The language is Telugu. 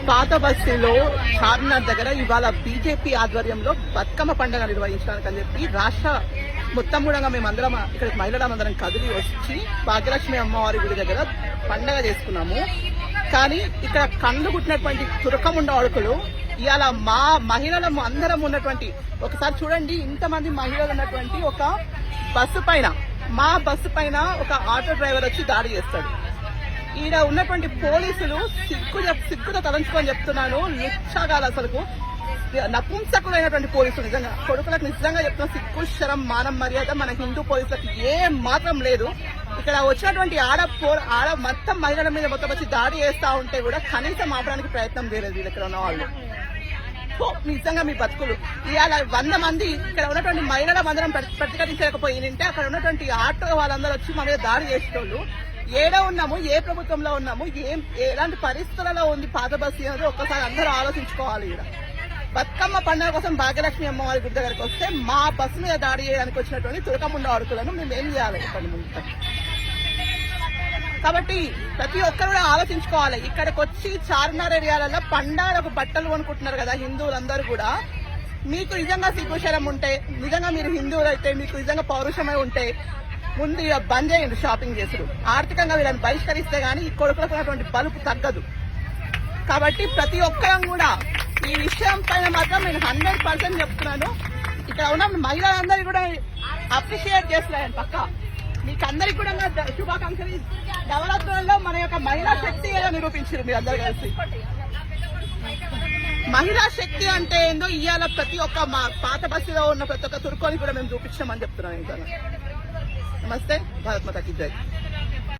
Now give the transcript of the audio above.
పాత బస్తీలో చార్మినార్ దగ్గర ఇవాళ బీజేపీ ఆధ్వర్యంలో బతుకమ్మ పండుగ నిర్వహించడానికి అని చెప్పి రాష్ట్ర మొత్తం కూడా మేమందరం ఇక్కడికి మహిళలందరం కదిలి వచ్చి భాగ్యలక్ష్మి అమ్మవారి గుడి దగ్గర పండుగ చేసుకున్నాము. కానీ ఇక్కడ కళ్ళు పుట్టినటువంటి తురకముండ అడుకులు ఇవాళ మా మహిళలు అందరం ఉన్నటువంటి, ఒకసారి చూడండి, ఇంతమంది మహిళలు ఉన్నటువంటి ఒక బస్సు పైన, మా బస్సు పైన ఒక ఆటో డ్రైవర్ వచ్చి దాడి చేస్తాడు. ఈడ ఉన్నటువంటి పోలీసులు సిగ్గుతో తలంచుకొని చెప్తున్నాను, లుచ్చగాలు, అసలు నపుంసకులైనటువంటి పోలీసులు. నిజంగా కొడుకులకు నిజంగా చెప్తున్నా, సిగ్గు, శరం, మానం, మర్యాద మన హిందూ పోలీసులకు ఏం మాత్రం లేదు. ఇక్కడ వచ్చినటువంటి ఆడ మొత్తం మహిళల మీద మొత్తం వచ్చి దాడి చేస్తా ఉంటే కూడా కనీసం ఆపడానికి ప్రయత్నం చేయలేదు వీళ్ళు ఇక్కడ ఉన్న వాళ్ళు. నిజంగా మీ బతుకులు ఇవాళ 100 మంది ఇక్కడ ఉన్నటువంటి మహిళల మందరం ప్రతిఘటించకపోయింటే అక్కడ ఉన్నటువంటి ఆటో వాళ్ళందరూ వచ్చి మా మీద దాడి చేసేటోళ్ళు. ఏడో ఉన్నాము, ఏ ప్రభుత్వంలో ఉన్నాము, ఎలాంటి పరిస్థితులలో ఉంది పాత బస్తీ అనేది ఒక్కసారి అందరూ ఆలోచించుకోవాలి. ఇక్కడ బతుకమ్మ పండుగ కోసం భాగ్యలక్ష్మి అమ్మవారి గుడి దగ్గరికి వస్తే మా బస్సు మీద దాడి చేయడానికి వచ్చినటువంటి తురకముండ అడుకులను మేము ఏం చేయాలి ఇక్కడి ముందు. కాబట్టి ప్రతి ఒక్కరు కూడా ఆలోచించుకోవాలి. ఇక్కడికి వచ్చి చార్మినార్ ఏరియాలలో పండగలకు బట్టలు కొనుక్కుంటున్నారు కదా హిందువులందరూ కూడా. మీకు నిజంగా సిగ్గుశరం ఉంటే, నిజంగా మీరు హిందువులు అయితే, మీకు నిజంగా పౌరుషమై ఉంటే ముందు బంద్ చేయండి షాపింగ్ చేసుడు. ఆర్థికంగా వీళ్ళని బహిష్కరిస్తే గానీ ఈ కొడుకులకు ఉన్నటువంటి బలుపు తగ్గదు. కాబట్టి ప్రతి ఒక్కరం కూడా ఈ విషయం పైన మాత్రం నేను 100% చెప్తున్నాను. ఇక్కడ ఉన్న మహిళలందరూ కూడా అప్రిషియేట్ చేస్తున్నాను. పక్క మీకు అందరికి కూడా శుభాకాంక్షలు. నవరాత్రులలో మన యొక్క మహిళా శక్తి ఏదో నిరూపించారు మీరు అందరు కలిసి. మహిళా శక్తి అంటే ఏందో ఇవాళ ప్రతి ఒక్క మా పాత బస్సులో ఉన్న ప్రతి ఒక్క తుర్కోని కూడా మేము చూపించామని చెప్తున్నాను. ఇంకా నమస్తే, భారత్ మాతాకి జై.